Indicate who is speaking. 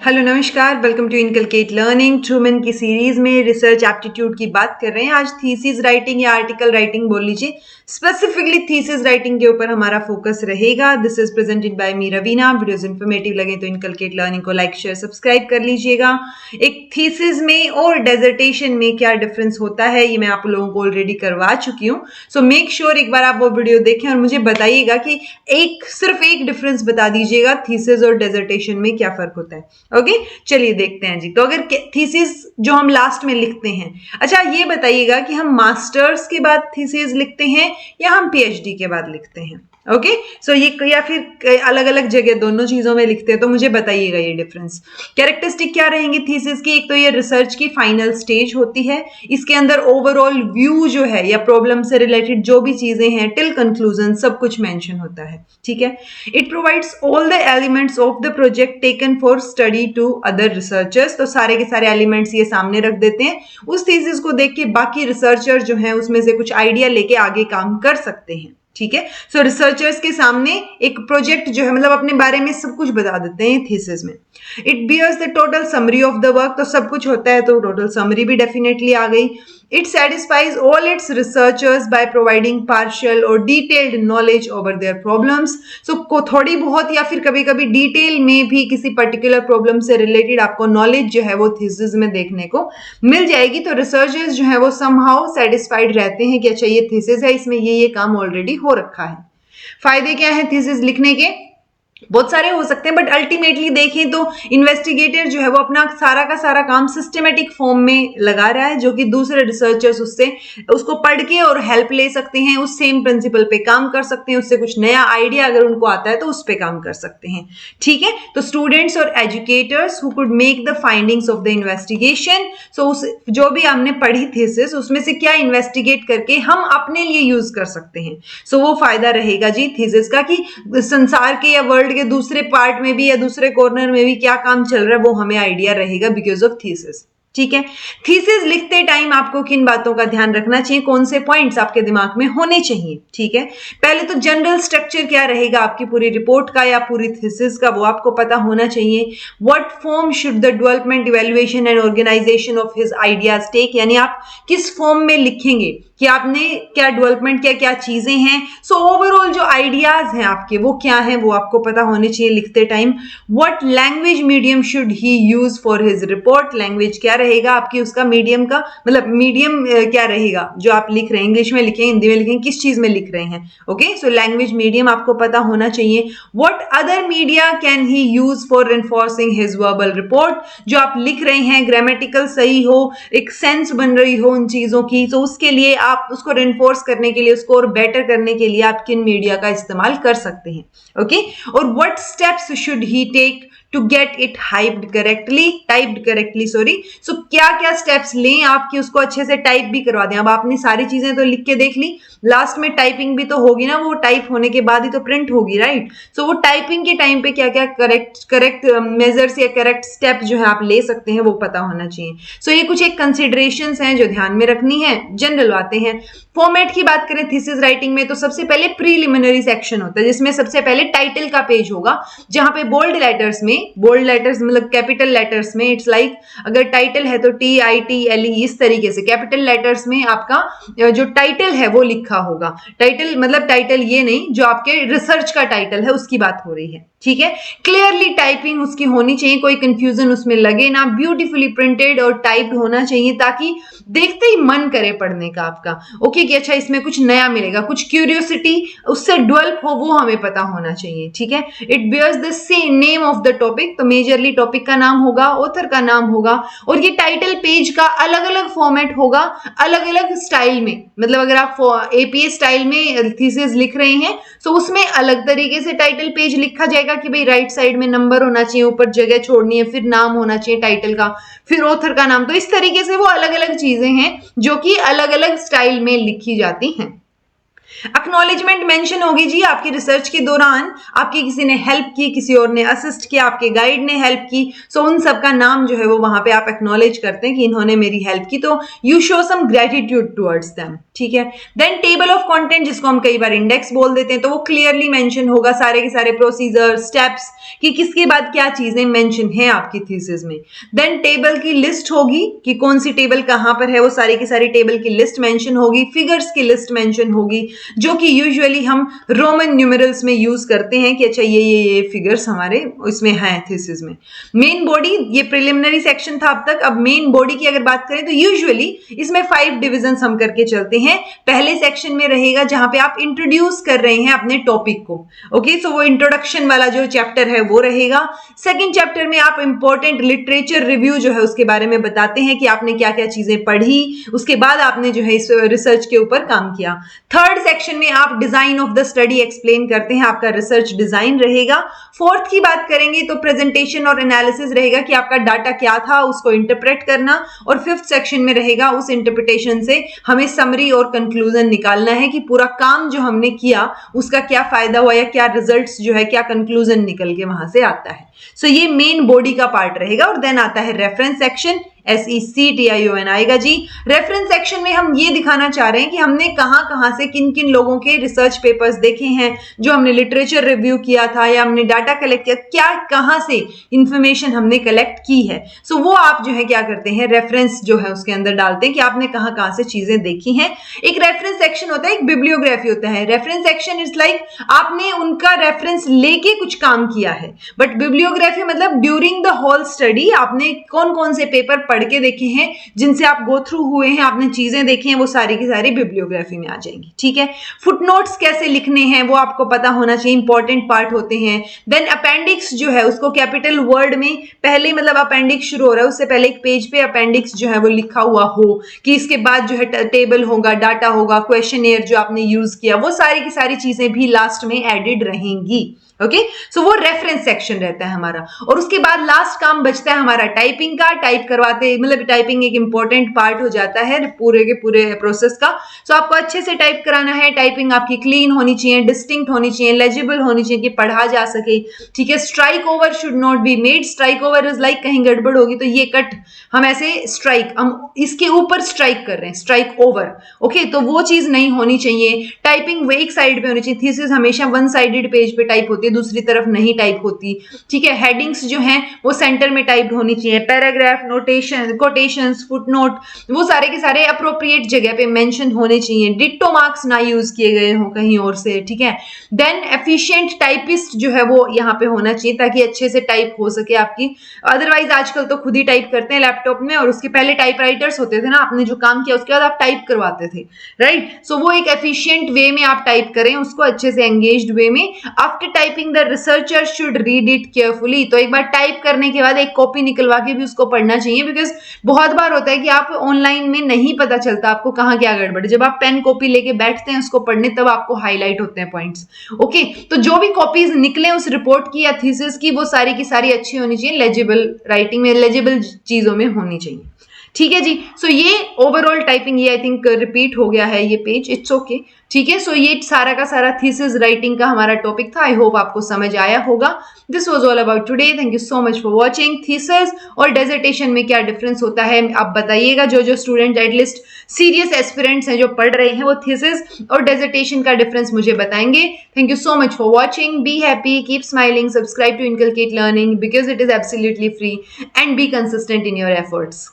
Speaker 1: Hello नमस्कार, welcome to Inculcate Learning. Trueman की series में रिसर्च एप्टीट्यूड की बात कर रहे हैं। आज थीसिस राइटिंग या आर्टिकल राइटिंग बोल लीजिए, स्पेसिफिकली थीसिस राइटिंग के ऊपर हमारा फोकस रहेगा। This is presented by me Raveena. Videos informative लगे तो इनकलकेट लर्निंग को लाइक शेयर सब्सक्राइब कर लीजिएगा। एक थीसिस में और डेजर्टेशन में क्या डिफरेंस होता है ये मैं आप लोगों को ऑलरेडी करवा चुकी हूँ। सो मेक श्योर एक बार आप वो वीडियो देखें और मुझे बताइएगा कि सिर्फ एक डिफरेंस बता दीजिएगा, थीसिस और डेजर्टेशन में क्या फर्क होता है। ओके, चलिए देखते हैं जी। तो अगर थीसिस जो हम लास्ट में लिखते हैं, अच्छा ये बताइएगा कि हम मास्टर्स के बाद थीसिस लिखते हैं या हम पीएचडी के बाद लिखते हैं। ओके, सो ये या फिर अलग अलग जगह दोनों चीजों में लिखते हैं, तो मुझे बताइएगा ये डिफरेंस। कैरेक्टरिस्टिक क्या रहेंगी थीसिस की? एक तो ये रिसर्च की फाइनल स्टेज होती है, इसके अंदर ओवरऑल व्यू जो है या प्रॉब्लम से रिलेटेड जो भी चीजें हैं टिल कंक्लूजन सब कुछ मेंशन होता है। ठीक है, it provides all the elements of the project taken for study to other researchers. तो सारे के सारे एलिमेंट्स ये सामने रख देते हैं, उस थीसिस को देख के बाकी रिसर्चर जो है उसमें से कुछ आइडिया लेके आगे काम कर सकते हैं। ठीक है, सो रिसर्चर्स के सामने एक प्रोजेक्ट जो है मतलब अपने बारे में सब कुछ बता देते हैं थीसिस में। It bears the total summary of the work, तो सब कुछ होता है तो टोटल समरी भी डेफिनेटली आ गई। It satisfies all its researchers by providing partial और detailed knowledge over their problems. So को थोड़ी बहुत या फिर कभी कभी डिटेल में भी किसी पर्टिकुलर प्रॉब्लम से रिलेटेड आपको नॉलेज जो है वो थीसिस में देखने को मिल जाएगी। तो रिसर्चर्स जो है वो समहाउ सेटिस्फाइड रहते हैं कि अच्छा ये थीसिस है, इसमें ये काम ऑलरेडी हो रखा है। फायदे क्या है थीसिस लिखने के? बहुत सारे हो सकते हैं, बट अल्टीमेटली देखें तो इन्वेस्टिगेटर जो है वो अपना सारा का सारा काम सिस्टमेटिक फॉर्म में लगा रहा है, जो कि दूसरे रिसर्चर्स उसको पढ़ के और हेल्प ले सकते हैं, उस सेम प्रिंसिपल पे काम कर सकते हैं, उससे कुछ नया आइडिया अगर उनको आता है तो उस पे काम कर सकते हैं। ठीक है, तो स्टूडेंट्स और educators who could make the findings of the investigation. So जो भी हमने पढ़ी थीसिस उसमें से क्या इन्वेस्टिगेट करके हम अपने लिए यूज कर सकते हैं। सो वो फायदा रहेगा जी थीसिस का कि संसार के या वर्ल्ड के दूसरे पार्ट में भी या दूसरे कॉर्नर में भी क्या काम चल रहा है वो हमें आइडिया रहेगा बिकॉज ऑफ थीसिस। ठीक है, थीसिस लिखते टाइम आपको किन बातों का ध्यान रखना चाहिए, कौन से पॉइंट्स आपके दिमाग में होने चाहिए? ठीक है, पहले तो जनरल स्ट्रक्चर क्या रहेगा आपकी पूरी रिपोर्ट का या पूरी थीसिस का वो आपको पता होना चाहिए। What form should the development evaluation and organization of his ideas take, यानी आप किस फॉर्म में लिखेंगे कि आपने क्या डेवलपमेंट क्या चीजें हैं। सो ओवरऑल जो आइडियाज हैं आपके वो क्या हैं वो आपको पता होने चाहिए लिखते time. What language medium should he use for his report, language क्या रहेगा आपकी उसका मीडियम का, मतलब मीडियम क्या रहेगा जो आप लिख रहे हैं, इंग्लिश में लिखें, हिंदी में लिखें, किस चीज में लिख रहे हैं। ओके, सो लैंग्वेज मीडियम आपको पता होना चाहिए। What other media can he use for enforcing his verbal report, जो आप लिख रहे हैं ग्रामेटिकल सही हो, एक सेंस बन रही हो उन चीजों की, तो उसके लिए आप उसको रेनफोर्स करने के लिए, उसको और बेटर करने के लिए आप किन मीडिया का इस्तेमाल कर सकते हैं। ओके, और what steps should he take to get it typed correctly so क्या क्या स्टेप्स लें आपकी उसको अच्छे से टाइप भी करवा दें। अब आपने सारी चीजें तो लिख के देख ली, लास्ट में टाइपिंग भी तो होगी ना, वो टाइप होने के बाद ही तो प्रिंट होगी, राइट? सो वो टाइपिंग के टाइम पे क्या क्या करेक्ट मेजर्स या करेक्ट स्टेप जो है आप ले सकते हैं वो पता होना चाहिए। सो ये कुछ एक कंसिडरेशंस हैं जो ध्यान में रखनी है। जनरल बातें हैं। फॉर्मेट की बात करें थीसिस राइटिंग में तो सबसे पहले प्रीलिमिनरी सेक्शन होता है जिसमें सबसे पहले टाइटल का पेज होगा, जहां पे बोल्ड लेटर्स मतलब कैपिटल लेटर्स में इट्स लाइक अगर टाइटल है तो TITLE इस तरीके से कैपिटल लेटर्स में आपका जो टाइटल है वो लिखा होगा। टाइटल मतलब टाइटल ये नहीं जो आपके रिसर्च का टाइटल है उसकी बात हो रही है। ठीक है, क्लियरली टाइपिंग उसकी होनी चाहिए, कोई कंफ्यूजन उसमें लगे ना, ब्यूटीफुली प्रिंटेड और टाइप्ड होना चाहिए ताकि देखते ही मन करे पढ़ने का आपका। ओके कि अच्छा इसमें कुछ नया मिलेगा, कुछ क्यूरियोसिटी उससे डेवलप हो वो हमें पता होना चाहिए। ठीक है, it bears the same name of the topic, तो मेजरली टॉपिक का नाम होगा, ऑथर का नाम होगा, और ये टाइटल पेज का अलग अलग फॉर्मेट होगा, अलग अलग स्टाइल में। मतलब अगर आप APA स्टाइल में थीसिस लिख रहे हैं तो उसमें अलग तरीके से टाइटल पेज लिखा जाएगा कि भाई राइट साइड में नंबर होना चाहिए, ऊपर जगह छोड़नी है, फिर नाम होना चाहिए टाइटल का, फिर ऑथर का नाम। तो इस तरीके से वो अलग अलग चीजें हैं जो कि अलग अलग स्टाइल में लिखी जाती हैं। एक्नॉलेजमेंट मेंशन होगी जी, आपकी रिसर्च के दौरान आपकी किसी ने हेल्प की, किसी और ने असिस्ट किया, आपके गाइड ने हेल्प की, सो उन सब का नाम जो है वो वहां पे आप एक्नॉलेज करते हैं कि इन्होंने मेरी हेल्प की, तो you show some gratitude towards them, ठीक है। देन टेबल ऑफ कंटेंट, जिसको हम कई बार इंडेक्स बोल देते हैं, तो वो क्लियरली मेंशन होगा सारे के सारे प्रोसीजर, स्टेप्स, कि किसके बाद क्या चीजें मेंशन है आपकी थीसिस में। देन टेबल की लिस्ट होगी कि कौन सी टेबल कहां पर है, वो सारी की सारी टेबल की लिस्ट मेंशन होगी, फिगर्स की लिस्ट मेंशन होगी, जो कि यूजुअली हम रोमन न्यूमेरल्स में यूज करते हैं कि अच्छा ये फिगर्स हमारे इसमें हैं थीसिस में। मेन बॉडी, ये प्रिलिमिनरी सेक्शन था अब तक। अब मेन बॉडी की अगर बात करें तो यूजुअली इसमें 5 डिविजन्स हम करके चलते हैं। पहले सेक्शन में रहेगा जहां पे आप इंट्रोड्यूस कर रहे हैं अपने टॉपिक को, ओके, सो वो इंट्रोडक्शन वाला जो चैप्टर है वो रहेगा। सेकेंड चैप्टर में आप इंपॉर्टेंट लिटरेचर रिव्यू जो है उसके बारे में बताते हैं कि आपने क्या क्या चीजें पढ़ी, उसके बाद आपने जो है इस रिसर्च के ऊपर काम किया। थर्ड सेक्शन में आप design of the study explain करते हैं, आपका रिसर्च डिजाइन रहेगा। फोर्थ की बात करेंगे तो प्रेजेंटेशन और एनालिसिस रहेगा कि आपका डाटा क्या था, उसको इंटरप्रेट करना। और फिफ्थ सेक्शन में रहेगा उस इंटरप्रिटेशन से हमें समरी और कंक्लूजन निकालना है कि पूरा काम जो हमने किया उसका क्या फायदा हुआ या क्या रिजल्ट्स जो है, क्या कंक्लूजन निकल के वहां से आता है। सो ये मेन बॉडी का पार्ट रहेगा। और देन आता है रेफरेंस सेक्शन, SECTION आएगा जी। रेफरेंस सेक्शन में हम ये दिखाना चाह रहे हैं कि हमने कहां से किन किन लोगों के रिसर्च पेपर्स देखे हैं, जो हमने लिटरेचर रिव्यू किया था या हमने डाटा कलेक्ट किया, क्या कहां से इंफॉर्मेशन हमने कलेक्ट की है। सो वो आप जो है क्या करते हैं, रेफरेंस जो है उसके अंदर डालते हैं कि आपने कहां से चीजें देखी हैं। एक रेफरेंस सेक्शन होता है, एक बिब्लियोग्राफी होता है। रेफरेंस सेक्शन इज लाइक आपने उनका रेफरेंस लेके कुछ काम किया है, बट बिब्लियोग्राफी मतलब ड्यूरिंग द होल स्टडी आपने कौन कौन से पेपर पढ़ के देखे हैं, जिनसे आप गो थ्रू हुए हैं, आपने चीजें देखी हैं, वो सारी की सारी बिब्लियोग्राफी में आ जाएंगी, ठीक है। फुटनोट्स कैसे लिखने हैं वो आपको पता होना चाहिए, इंपॉर्टेंट पार्ट होते हैं। देन अपेंडिक्स जो है उसको कैपिटल वर्ड में पहले, मतलब अपेंडिक्स शुरू हो रहा है उससे पहले एक पेज पे अपेंडिक्स जो है वो लिखा हुआ हो, कि इसके बाद जो है टेबल होगा, डाटा होगा, क्वेश्चनेयर जो आपने यूज किया, वो सारी की सारी चीजें भी लास्ट में एडेड रहेंगी, ओके। सो वो रेफरेंस सेक्शन रहता है हमारा। और उसके बाद लास्ट काम बचता है हमारा टाइपिंग का। टाइप करवाते, मतलब टाइपिंग एक इंपॉर्टेंट पार्ट हो जाता है पूरे के पूरे प्रोसेस का। सो आपको अच्छे से टाइप कराना है, टाइपिंग आपकी क्लीन होनी चाहिए, डिस्टिंक्ट होनी चाहिए, लेजिबल होनी चाहिए कि पढ़ा जा सके, ठीक है। Strike over should not be made. Strike over is like कहीं गड़बड़ होगी तो ये कट, हम ऐसे स्ट्राइक, हम इसके ऊपर स्ट्राइक कर रहे हैं, स्ट्राइक ओवर, ओके, तो वो चीज नहीं होनी चाहिए। टाइपिंग वो एक साइड पे होनी चाहिए। थीसिस हमेशा वन साइडेड पेज पे टाइप होती है, दूसरी तरफ नहीं टाइप होती, ठीक है। हेडिंग्स जो हैं वो सेंटर में टाइप होनी चाहिए। पैराग्राफ, नोटेशन, कोटेशंस, फुटनोट, वो सारे के सारे अप्रोप्रिएट जगह पे मेंशन होने चाहिए। डिट्टो मार्क्स ना यूज किए गए हो कहीं और से, ठीक है। देन एफिशिएंट टाइपिस्ट जो है वो यहाँ पे होना चाहिए ताकि अच्छे से टाइप हो सके आपकी। अदरवाइज आजकल तो खुद ही टाइप करते हैं लैपटॉप में, और उसके पहले टाइपराइटर्स होते थे ना, आपने जो काम किया उसके बाद आप टाइप करवाते थे, राइट। सो वो एक एफिशिएंट वे में आप टाइप करें उसको, अच्छे से एंगेज्ड वे में। After typing the researcher should read it carefully. तो एक बार टाइप करने के बाद एक कॉपी निकलवा के भी उसको पढ़ना चाहिए, बिकॉज बहुत बार होता है कि आप ऑनलाइन में नहीं पता चलता आपको कहाँ क्या गड़बड़ है। जब आप पेन कॉपी लेके बैठते हैं उसको पढ़ने, तब आपको हाईलाइट होते हैं पॉइंट्स, ओके। तो जो भी कॉपीज निकले उस रिपोर्ट की या थीसिस की, वो सारी की सारी अच्छी होनी चाहिए, लेजिबल राइटिंग में, लेजिबल चीजों में होनी चाहिए, ठीक है जी। सो ये ओवरऑल टाइपिंग, ये आई थिंक रिपीट हो गया है ये पेज, इट्स ओके, ठीक है। सो ये सारा का सारा थीसिस राइटिंग का हमारा टॉपिक था। आई होप आपको समझ आया होगा। This was all about today. Thank you so much for watching. Thesis और डेजर्टेशन में क्या डिफरेंस होता है आप बताइएगा। जो स्टूडेंट एटलीस्ट सीरियस एस्पिरेंट्स हैं जो पढ़ रहे हैं, वो थीसिस और डेजर्टेशन का डिफरेंस मुझे बताएंगे। Thank you so much for watching. Be happy, keep smiling, subscribe to Inculcate Learning because it is absolutely free, and be consistent in your efforts.